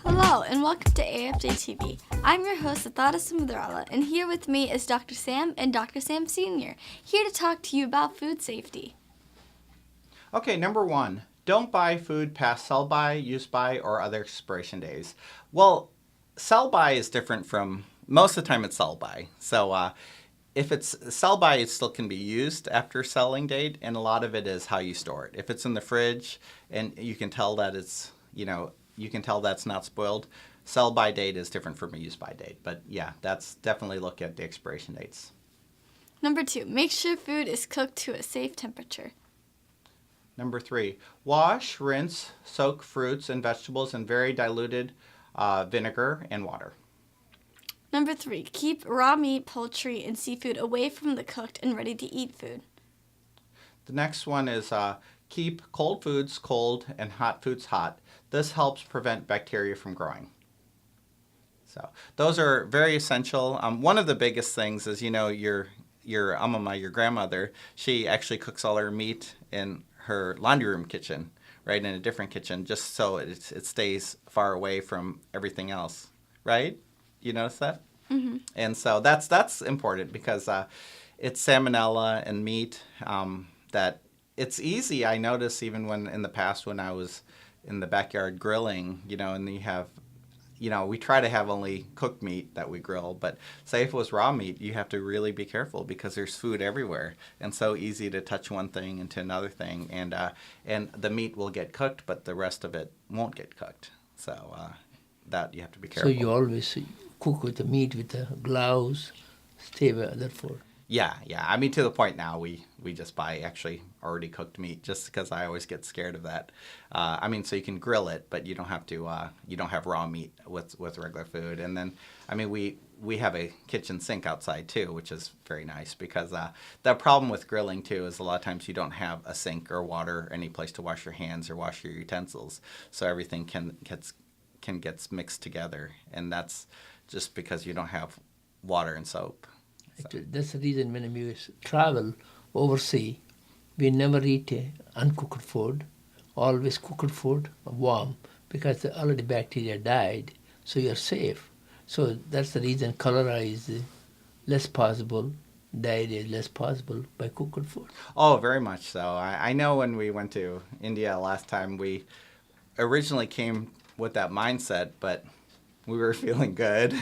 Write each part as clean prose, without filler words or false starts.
Hello and welcome to AFJ TV. I'm your host, Athara Sumudrala, and here with me is Dr. Sam and Dr. Sam Sr., here to talk to you about food safety. Okay, number one, don't buy food past sell-by, use-by, or other expiration days. Well, sell-by is different from, most of the time it's sell-by. So if it's sell-by, it still can be used after selling date, and a lot of it is how you store it. If it's in the fridge and you can tell that it's, you can tell that's not spoiled, sell-by date is different from a use-by date. But yeah, that's definitely look at the expiration dates. Number two, make sure food is cooked to a safe temperature. Number three, wash, rinse, soak fruits and vegetables in very diluted vinegar and water. Number three, keep raw meat, poultry, and seafood away from the cooked and ready-to-eat food. The next one is keep cold foods cold and hot foods hot. This helps prevent bacteria from growing. So those are very essential. One of the biggest things is, your amama, your grandmother, she actually cooks all her meat in her laundry room kitchen, right, in a different kitchen, just so it stays far away from everything else, right? You notice that? Mm-hmm. And so that's important because it's salmonella and meat that it's easy. I notice even when in the past when I was in the backyard grilling, and you have, we try to have only cooked meat that we grill, but say if it was raw meat, you have to really be careful because there's food everywhere and so easy to touch one thing into another thing, and the meat will get cooked, but the rest of it won't get cooked. So that you have to be careful. So you always cook with the meat with the gloves, stay away therefore. Yeah. I mean, to the point now, we just buy actually already cooked meat just because I always get scared of that. So you can grill it, but you don't have to. You don't have raw meat with regular food. And then, we have a kitchen sink outside too, which is very nice because the problem with grilling too is a lot of times you don't have a sink or water, or any place to wash your hands or wash your utensils, so everything can get mixed together, and that's just because you don't have water and soap. So. That's the reason when we travel overseas, we never eat uncooked food, always cooked food, warm, because already bacteria died, so you're safe. So that's the reason cholera is less possible, diarrhea is less possible by cooked food. Oh, very much so. I know when we went to India last time, we originally came with that mindset, but we were feeling good.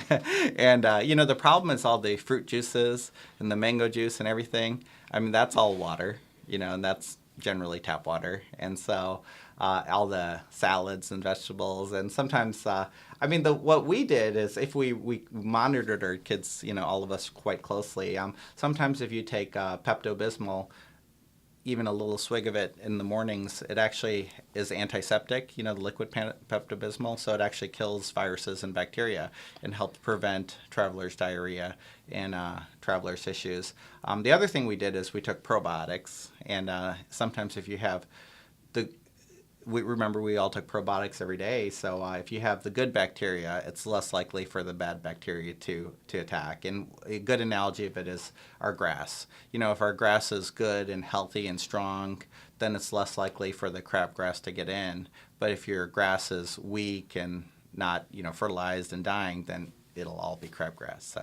And, the problem is all the fruit juices and the mango juice and everything. That's all water, and that's generally tap water. And so all the salads and vegetables. And sometimes, what we did is if we monitored our kids, all of us quite closely. Sometimes if you take Pepto-Bismol, even a little swig of it in the mornings, it actually is antiseptic, the liquid Pepto-Bismol, so it actually kills viruses and bacteria and helps prevent travelers' diarrhea and travelers' issues. The other thing we did is we took probiotics, and sometimes if you have we all took probiotics every day, so if you have the good bacteria, it's less likely for the bad bacteria to attack. And a good analogy of it is our grass. If our grass is good and healthy and strong, then it's less likely for the crabgrass to get in. But if your grass is weak and not, fertilized and dying, then it'll all be crabgrass.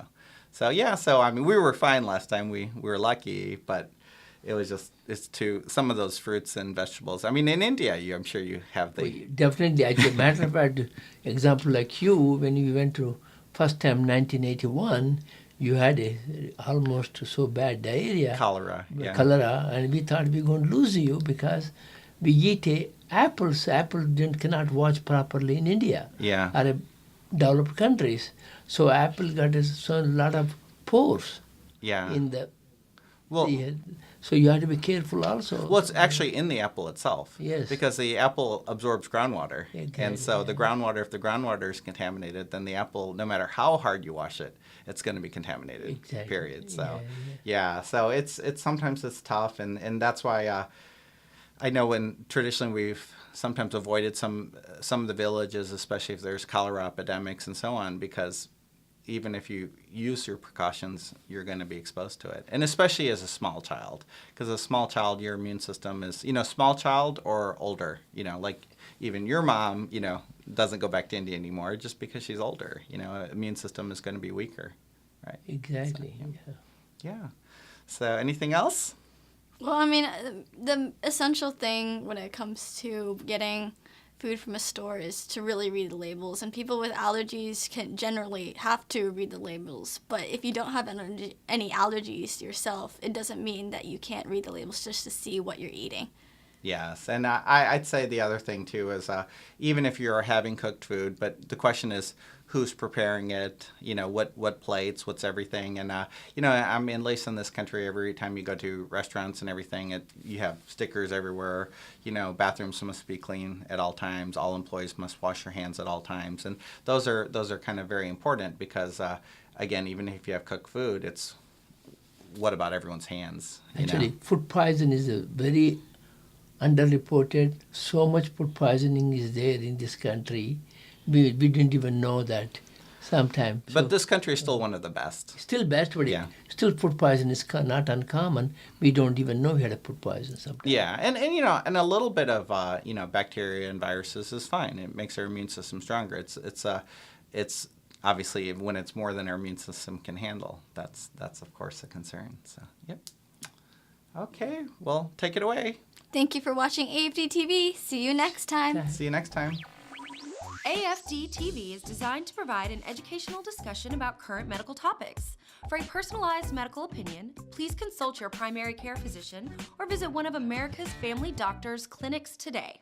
So we were fine last time. We were lucky, but it's to some of those fruits and vegetables. In India, I'm sure you have the... Definitely. As a matter of fact, example like you, when you went to first time 1981, you had almost so bad diarrhea. Cholera, yeah. Cholera, and we thought we were going to lose you because we eat apples. Apple cannot wash properly in India. Yeah. Or developed countries. So apple got a lot of pores. Yeah. In the... Well... So you have to be careful also. Well, it's actually in the apple itself. Yes. Because the apple absorbs groundwater. Exactly. And so the groundwater, if the groundwater is contaminated, then the apple, no matter how hard you wash it, it's going to be contaminated. Exactly. Period. So, so it's sometimes it's tough, and that's why I know when traditionally we've sometimes avoided some of the villages, especially if there's cholera epidemics and so on, because even if you use your precautions, you're going to be exposed to it. And especially as a small child, because a small child, your immune system is, small child or older, like even your mom, doesn't go back to India anymore just because she's older. Immune system is going to be weaker, right? Exactly. So, yeah. So anything else? Well, I mean, the essential thing when it comes to getting food from a store is to really read the labels. And people with allergies can generally have to read the labels. But if you don't have any allergies yourself, it doesn't mean that you can't read the labels just to see what you're eating. Yes, and I'd say the other thing too is even if you're having cooked food, but the question is who's preparing it, what plates, what's everything, and I mean, at least in this country, every time you go to restaurants and everything, you have stickers everywhere. Bathrooms must be clean at all times. All employees must wash their hands at all times, and those are kind of very important because again, even if you have cooked food, it's what about everyone's hands? Actually, food poison is a very underreported. So much food poisoning is there in this country. We didn't even know that sometimes. But this country is still one of the best. Still best, but still food poison is not uncommon. We don't even know we had a food poison sometimes. Yeah, and a little bit of bacteria and viruses is fine. It makes our immune system stronger. It's obviously when it's more than our immune system can handle. That's of course a concern. So yep. Okay, well, take it away. Thank you for watching AFD TV. See you next time. See you next time. AFD TV is designed to provide an educational discussion about current medical topics. For a personalized medical opinion, please consult your primary care physician or visit one of America's family doctors' clinics today.